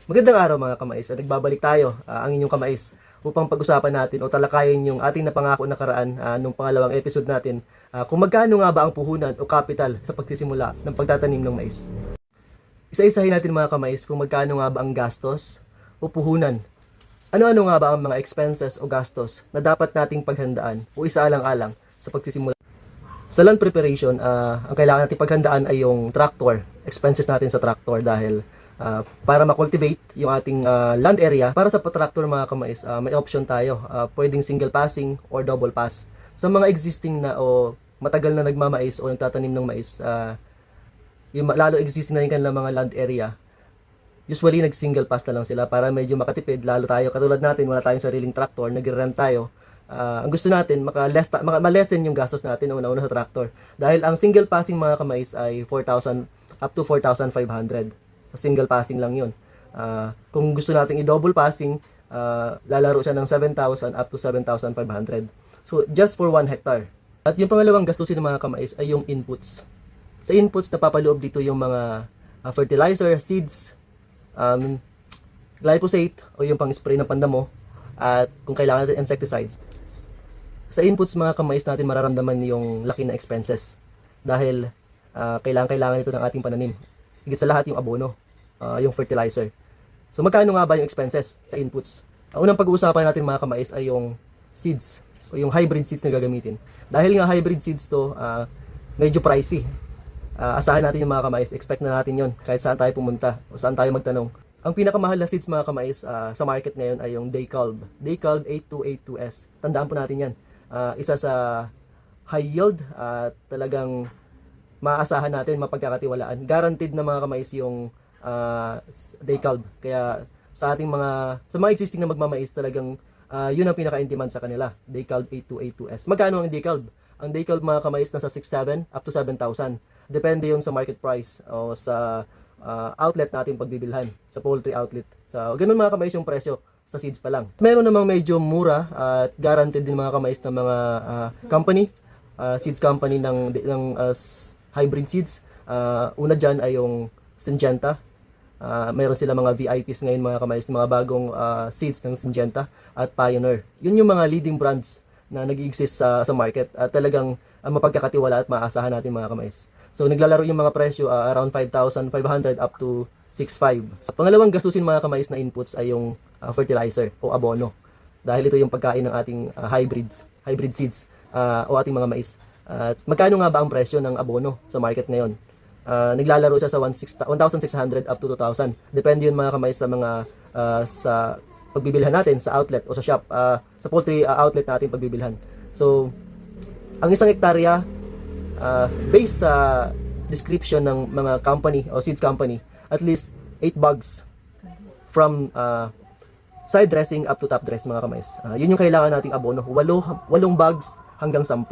Magandang araw mga kamais. Nagbabalik tayo, ang inyong kamais, upang pag-usapan natin o talakayin yung ating napangako nakaraan nung pangalawang episode natin, kung magkano nga ba ang puhunan o capital sa pagsisimula ng pagtatanim ng mais. Isa-isahin natin mga kamais kung magkano nga ba ang gastos o puhunan. Ano-ano nga ba ang mga expenses o gastos na dapat nating paghandaan o isaalang-alang sa pagsisimula. Sa land preparation, ang kailangan natin paghandaan ay yung tractor, expenses natin sa tractor dahil para ma-cultivate yung ating land area. Para sa tractor mga kamais, may option tayo. Pwedeng single passing or double pass. Sa mga existing na o matagal na nagmamais o nagtatanim ng mais, yung lalo existing na yung kanilang mga land area, usually nag-single pass na lang sila para medyo makatipid. Lalo tayo, katulad natin, wala tayong sariling tractor, nag-rent tayo. Ang gusto natin, ma-lessen yung gastos natin una-una sa tractor. Dahil ang single passing mga kamais ay 4,000 up to 4,500. Sa single passing lang yun. Kung gusto nating i-double passing, lalaro siya ng 7,000 up to 7,500. So, just for 1 hectare. At yung pangalawang gastusin ng mga kamais ay yung inputs. Sa inputs, napapaloob dito yung mga fertilizer, seeds, glyphosate o yung pang-spray ng pandamo, at kung kailangan natin insecticides. Sa inputs mga kamais natin mararamdaman yung laki na expenses dahil kailangan ito ng ating pananim. Higit sa lahat yung abono, yung fertilizer. So magkano nga ba yung expenses sa inputs? Ang unang pag-uusapan natin mga kamais ay yung seeds o yung hybrid seeds na gagamitin. Dahil nga hybrid seeds to, medyo pricey. Asahan natin yung mga kamais, expect na natin yon kahit saan tayo pumunta o saan tayo magtanong. Ang pinakamahal na seeds mga kamais sa market ngayon ay yung Daycalb. Daycalb 8282S. Tandaan po natin yan. Isa sa high yield at talagang maaasahan natin, mapagkakatiwalaan. Guaranteed na mga kamais yung Daycalb. Kaya sa mga existing na magmamais talagang yun ang pinaka-in-demand sa kanila. Daycalb 8282S. Magkano ang Daycalb? Ang Daycalb mga kamais nasa 6,700 up to 7,000. Depende yun sa market price o sa outlet natin pagbibilhan, sa poultry outlet. So, ganun mga kamais yung presyo sa seeds pa lang. Meron namang medyo mura at guaranteed din mga kamais ng mga company, seeds company ng hybrid seeds. Una dyan ay yung Syngenta. Meron sila mga VIPs ngayon mga kamais, mga bagong seeds ng Syngenta at Pioneer. Yun yung mga leading brands na nag-exist sa market at talagang mapagkakatiwala at maasahan natin mga kamais. So naglalaro yung mga presyo around 5,500 up to 6,500. Pangalawang gastusin mga kamais na inputs ay yung fertilizer o abono. Dahil ito yung pagkain ng ating hybrid seeds o ating mga mais. Magkano nga ba ang presyo ng abono sa market ngayon? Naglalaro siya sa 1,600 up to 2,000. Depende yun mga kamais sa mga sa pagbibilhan natin sa outlet o sa shop, sa poultry outlet natin pagbibilhan. So, ang isang hektarya, based sa description ng mga company o seeds company, at least 8 bags from side dressing up to top dress mga kamais. Yun yung kailangan nating abono. 8 bags hanggang 10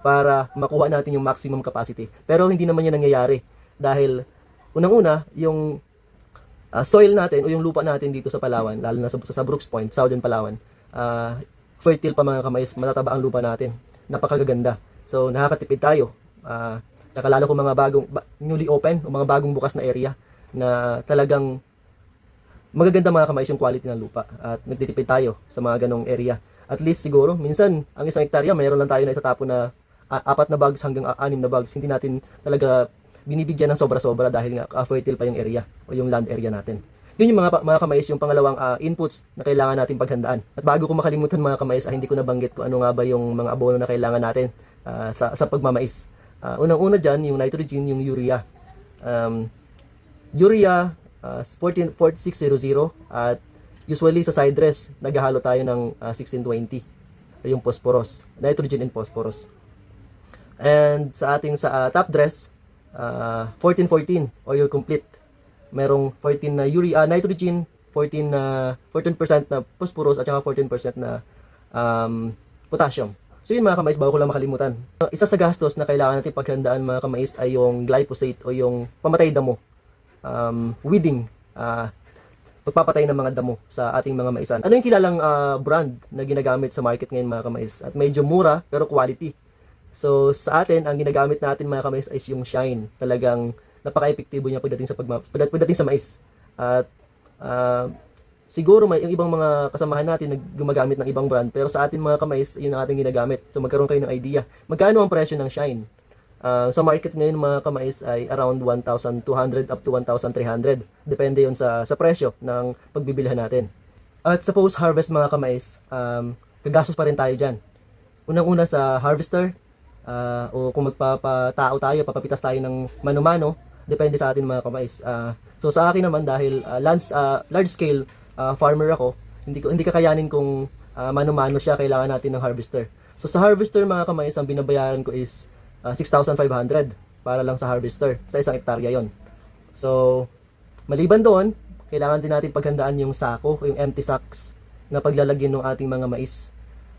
para makuha natin yung maximum capacity. Pero hindi naman yan nangyayari dahil unang-una, yung soil natin o yung lupa natin dito sa Palawan, lalo na sa Brooks Point, Southern Palawan, fertile pa mga kamais, matataba ang lupa natin. Napakaganda. So nakakatipid tayo. Tsaka lalo kung mga newly open o mga bagong bukas na area na talagang magaganda mga kamais yung quality ng lupa at nagtitipid tayo sa mga ganong area. At least siguro, minsan, ang isang hektarya, mayroon lang tayo na itatapon na 4 na bags hanggang 6 na bags. Hindi natin talaga binibigyan ng sobra-sobra dahil nga fertile pa yung area o yung land area natin. Yun yung mga kamais, yung pangalawang inputs na kailangan natin paghandaan. At bago ko makalimutan mga kamais, hindi ko nabanggit kung ano nga ba yung mga abono na kailangan natin sa pagmamais. Unang-una dyan, yung nitrogen, yung urea. Urea, 4600 at usually sa side dress, naghahalo tayo ng 1620. Yung phosphorus, nitrogen and phosphorus. And sa top dress, 1414 oil complete. Merong 14 na urea, nitrogen, 14% na phosphorus at saka 14% na potassium. So yun mga kamais, bago ko lang makalimutan. Isa sa gastos na kailangan natin paghandaan mga kamais ay yung glyphosate o yung pamatay damo. Weeding, pagpapatay ng mga damo sa ating mga maisan. Ano yung kilalang brand na ginagamit sa market ngayon mga kamais? At medyo mura pero quality. So sa atin, ang ginagamit natin mga kamais ay yung Shine. Talagang napaka-epektibo niya pagdating sa mais. At Siguro may yung ibang mga kasamahan natin gumagamit ng ibang brand, pero sa atin mga kamais, yun ang ating ginagamit. So magkaroon kayo ng idea. Magkano ang presyo ng Shine? Sa market ngayon mga kamais ay around 1,200 up to 1,300. Depende yun sa presyo ng pagbibilhan natin. At sa post-harvest mga kamais, gagastos pa rin tayo dyan. Unang-una sa harvester, o kung magpapatao tayo, papapitas tayo ng mano-mano, depende sa atin mga kamais. So sa akin naman dahil large scale farmer ako, hindi kakayanin kung mano-mano siya, kailangan natin ng harvester. So sa harvester mga kamais, ang binabayaran ko is 6,500 para lang sa harvester. Sa isang hektarya yon. So maliban doon, kailangan din natin paghandaan yung sako, yung empty sacks na paglalagyan ng ating mga mais.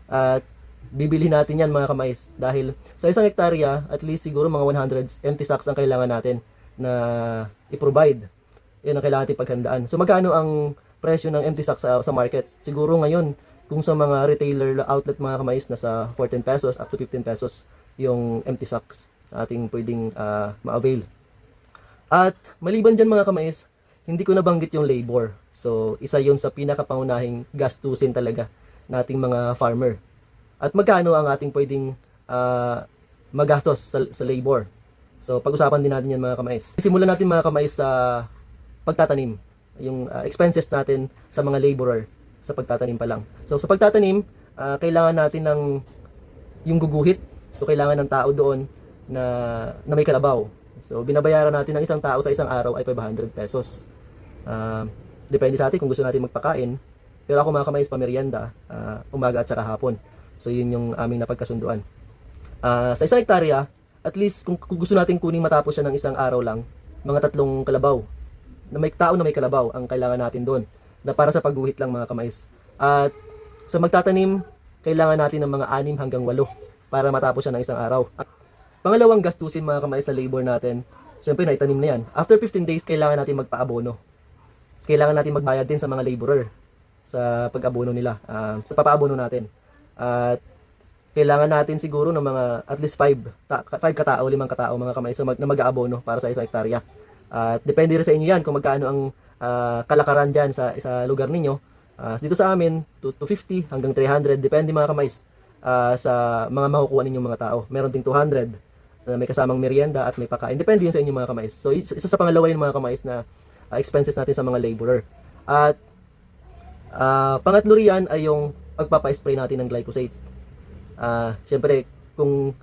At bibili natin yan mga kamais dahil sa isang hektarya, at least siguro mga 100 empty sacks ang kailangan natin na i-provide. Yan ang kailangan natin paghandaan. So magkano ang presyo ng empty sacks sa market? Siguro ngayon, kung sa mga retailer outlet mga kamais, nasa 14 pesos up to 15 pesos yung empty sacks na ating pwedeng ma-avail. At maliban dyan mga kamais, hindi ko nabanggit yung labor. So isa yun sa pinakapangunahing gastusin talaga nating mga farmer. At magkano ang ating pwedeng magastos sa labor? So pag-usapan din natin yan mga kamais. Simulan natin mga kamais sa pagtatanim. Yung expenses natin sa mga laborer sa pagtatanim pa lang. So sa pagtatanim, kailangan natin ng yung guguhit. So kailangan ng tao doon na may kalabaw. So binabayaran natin ng isang tao sa isang araw ay 500 pesos. Depende sa atin kung gusto natin magpakain. Pero ako mga kamais, pamerienda, umaga at saka hapon. So yun yung aming napagkasunduan. Sa isang hektarya, at least kung gusto natin kuning matapos siya ng isang araw lang, mga 3 kalabaw na may tao na may kalabaw ang kailangan natin doon na para sa pagguhit lang mga kamais. At sa magtatanim, kailangan natin ng mga 6 hanggang 8 para matapos siya ng isang araw. At pangalawang gastusin mga kamais sa labor natin, syempre naitanim na yan. After 15 days, kailangan natin magpaabono. Kailangan natin magbayad din sa mga laborer sa pag-abono nila, sa papaabono natin. At kailangan natin siguro ng mga at least 5 katao, 5 katao mga kamais na mag-aabono para sa isang hektarya. At depende rin sa inyo yan kung magkano ang kalakaran dyan sa lugar ninyo. Dito sa amin, 250 hanggang 300, depende mga kamais sa mga makukuha ninyong mga tao. Meron ding 200 na may kasamang merienda at may pakain. Depende yun sa inyo mga kamais. So isa sa pangalawa yun mga kamais na expenses natin sa mga laborer. At pangatlo riyan ay yung pagpapa-spray natin ng glyphosate. Siyempre, kung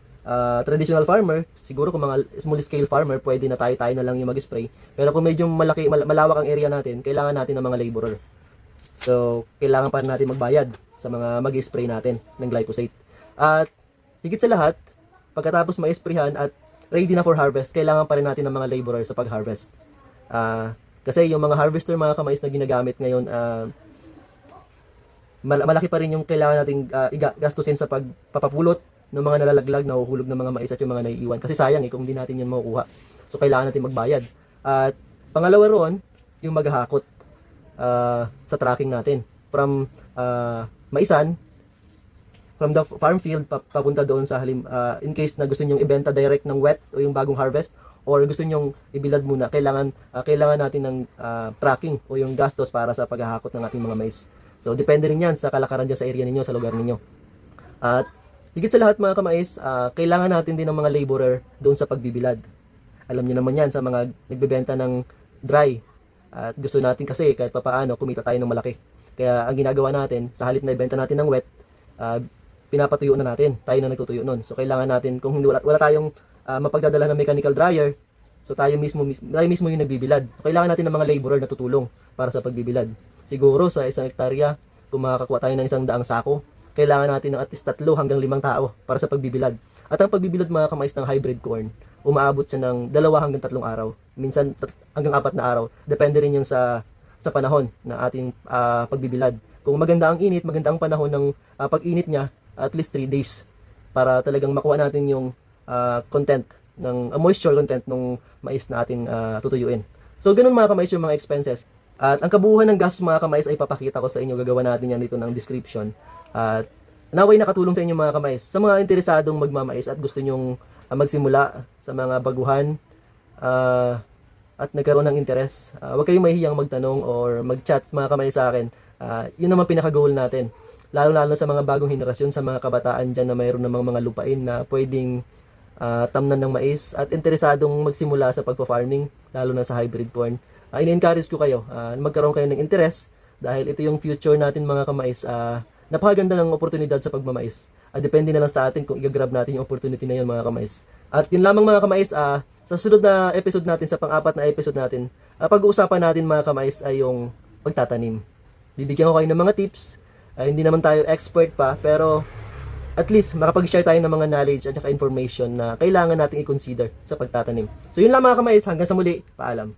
traditional farmer, siguro kung mga small scale farmer, pwede na tayo na lang yung mag-spray. Pero kung medyo malawak ang area natin, kailangan natin ng mga laborer. So, kailangan pa natin magbayad sa mga mag-spray natin ng glyphosate. At higit sa lahat, pagkatapos ma-sprayhan at ready na for harvest, kailangan pa rin natin ng mga laborer sa pag-harvest. Kasi yung mga harvester mga kamais na ginagamit ngayon, malaki pa rin yung kailangan nating gastusin sa pagpapapulot ng mga nalalaglag, nahuhulog ng mga mais at yung mga naiiwan. Kasi sayang kung hindi natin yan makukuha. So kailangan natin magbayad. At pangalawa roon, yung maghahakot sa tracking natin. From maisan, from the farm field, papunta doon sa in case na gusto nyong ibenta direct ng wet o yung bagong harvest, or gusto nyong ibilad muna, kailangan natin ng tracking o yung gastos para sa paghahakot ng ating mga mais. So depende rin yan sa kalakaran dyan sa area ninyo, sa lugar ninyo. At higit sa lahat mga kamais, kailangan natin din ng mga laborer doon sa pagbibilad. Alam niyo naman yan sa mga nagbebenta ng dry. At gusto natin kasi kahit papaano kumita tayo ng malaki. Kaya ang ginagawa natin, sa halip na ibenta natin ng wet, pinapatuyo na natin. Tayo na nagtutuyo nun. So kailangan natin, kung hindi wala tayong mapagdadala ng mechanical dryer, so tayo mismo yung nagbibilad. So, kailangan natin ng mga laborer na tutulong para sa pagbibilad. Siguro sa isang hektarya, kung makakakuha tayo ng 100 sako, kailangan natin ng at least 3 hanggang 5 tao para sa pagbibilad. At ang pagbibilad mga kamais ng hybrid corn, umaabot siya ng 2 hanggang 3 araw. Minsan hanggang 4 na araw. Depende rin yun sa panahon na ating pagbibilad. Kung maganda ang init, maganda ang panahon ng pag-init niya, at least 3 days para talagang makuha natin yung content ng moisture content ng mais na ating tutuyuin. So ganun mga kamais yung mga expenses. At ang kabuuan ng gastos mga kamais ay papakita ko sa inyo. Gagawa natin yan dito ng description. At naway nakatulong sa inyo mga kamais. Sa mga interesadong magmamais at gusto nyong magsimula sa mga baguhan, at nagkaroon ng interes, huwag kayong mahihiyang magtanong or mag-chat mga kamay sa akin. Yun naman pinaka-goal natin. Lalo-lalo sa mga bagong henerasyon, sa mga kabataan dyan na mayroon namang mga lupain na pwedeng tamnan ng mais at interesadong magsimula sa pagpa-farming, lalo na sa hybrid corn. In-encourage ko kayo magkaroon kayo ng interest dahil ito yung future natin mga kamais. Napakaganda ng oportunidad sa pagmamais. Depende na lang sa atin kung i-grab natin yung opportunity na yun mga kamais. At yun lamang mga kamais, sa sunod na episode natin, sa pang-apat na episode natin, pag-uusapan natin mga kamais ay yung pagtatanim. Bibigyan ko kayo ng mga tips. Hindi naman tayo expert pa, pero at least makapag-share tayo ng mga knowledge at saka information na kailangan nating i-consider sa pagtatanim. So yun lang mga kamais, hanggang sa muli, paalam.